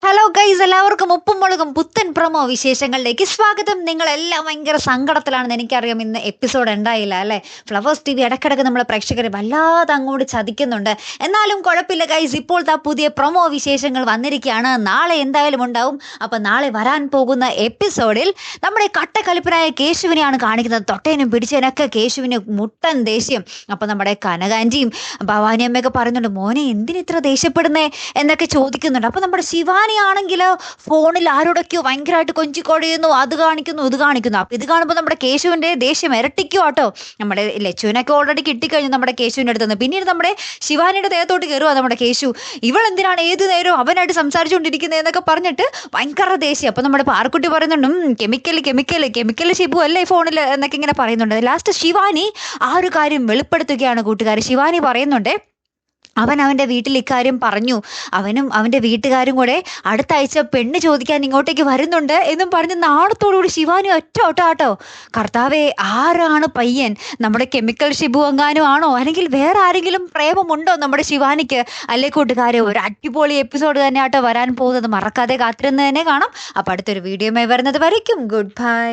Hello guys, എല്ലാവർക്കും ഉപ്പും മുളകും പുത്തൻ പ്രൊമോ വിശേഷങ്ങളിലേക്ക് സ്വാഗതം. നിങ്ങളെല്ലാം ഭയങ്കര സങ്കടത്തിലാണെന്ന് എനിക്കറിയാം. ഇന്ന് എപ്പിസോഡ് ഉണ്ടായില്ല അല്ലേ? ഫ്ലവേഴ്സ് TV ഇടക്കിടക്ക് നമ്മളെ പ്രേക്ഷകരെ വല്ലാതെ അങ്ങോട്ട് ചതിക്കുന്നുണ്ട്. എന്നാലും കുഴപ്പമില്ല ഗൈസ്, ഇപ്പോഴത്തെ പുതിയ പ്രൊമോ വിശേഷങ്ങൾ വന്നിരിക്കുകയാണ്. നാളെ എന്തായാലും ഉണ്ടാവും. അപ്പം നാളെ വരാൻ പോകുന്ന എപ്പിസോഡിൽ നമ്മുടെ കട്ടക്കലിപ്പനായ കേശുവിനെയാണ് കാണിക്കുന്നത്. തൊട്ടേനും പിടിച്ചതിനൊക്കെ കേശുവിന് മുട്ടൻ ദേഷ്യം. അപ്പം നമ്മുടെ കനകാഞ്ചിയും ഭവാനിയമ്മയൊക്കെ പറയുന്നുണ്ട്, മോനെ എന്തിനിത്ര ദേഷ്യപ്പെടുന്നേ എന്നൊക്കെ ചോദിക്കുന്നുണ്ട്. അപ്പം നമ്മുടെ ശിവാനിയാണെങ്കിലോ ഫോണിൽ ആരോടൊക്കെയോ ഭയങ്കരമായിട്ട് കൊഞ്ചിക്കൊടയുന്നു, അത് കാണിക്കുന്നു ഇത് കാണിക്കുന്നു. അപ്പം ഇത് കാണുമ്പോൾ നമ്മുടെ കേശുവിൻ്റെ ദേഷ്യം ഇരട്ടിക്കും കേട്ടോ. നമ്മുടെ ലച്ചുവിനൊക്കെ ഓൾറെഡി കിട്ടിക്കഴിഞ്ഞു നമ്മുടെ കേശുവിൻ്റെ അടുത്ത് നിന്ന്. പിന്നീട് നമ്മുടെ ശിവാനിയുടെ ദേഹത്തോട്ട് കയറുക നമ്മുടെ കേശു. ഇവളെന്തിനാണ് ഏത് നേരവും അവനായിട്ട് സംസാരിച്ചുകൊണ്ടിരിക്കുന്നത് എന്നൊക്കെ പറഞ്ഞിട്ട് ഭയങ്കര ദേഷ്യം. അപ്പം നമ്മുടെ പാർക്കുട്ടി പറയുന്നുണ്ട്, കെമിക്കൽ ഷിബു അല്ലേ ഫോണിൽ എന്നൊക്കെ ഇങ്ങനെ പറയുന്നുണ്ട്. ലാസ്റ്റ് ശിവാനി ആ ഒരു കാര്യം വെളിപ്പെടുത്തുകയാണ് കൂട്ടുകാർ. ശിവാനി പറയുന്നുണ്ട്, അവൻ്റെ വീട്ടിൽ ഇക്കാര്യം പറഞ്ഞു. അവനും അവൻ്റെ വീട്ടുകാരും കൂടെ അടുത്ത ആഴ്ച പെണ്ണ് ചോദിക്കാൻ ഇങ്ങോട്ടേക്ക് വരുന്നുണ്ട് എന്നും പറഞ്ഞ് നാളത്തോടുകൂടി ശിവാനി ഒറ്റ ഓട്ടാട്ടോ. കർത്താവേ, ആരാണ് പയ്യൻ? നമ്മുടെ കെമിക്കൽ ഷിബു എങ്ങാനും ആണോ? അല്ലെങ്കിൽ വേറെ ആരെങ്കിലും പ്രേമമുണ്ടോ നമ്മുടെ ശിവാനിക്ക്? അല്ലേ കൂട്ടുകാരെ, ഒരു അടിപൊളി എപ്പിസോഡ് തന്നെ ആട്ടോ വരാൻ പോകുന്നത്. മറക്കാതെ കാത്തിരുന്ന് തന്നെ കാണാം. അപ്പം അടുത്തൊരു വീഡിയോ വരുന്നത് വരയ്ക്കും. Good bye.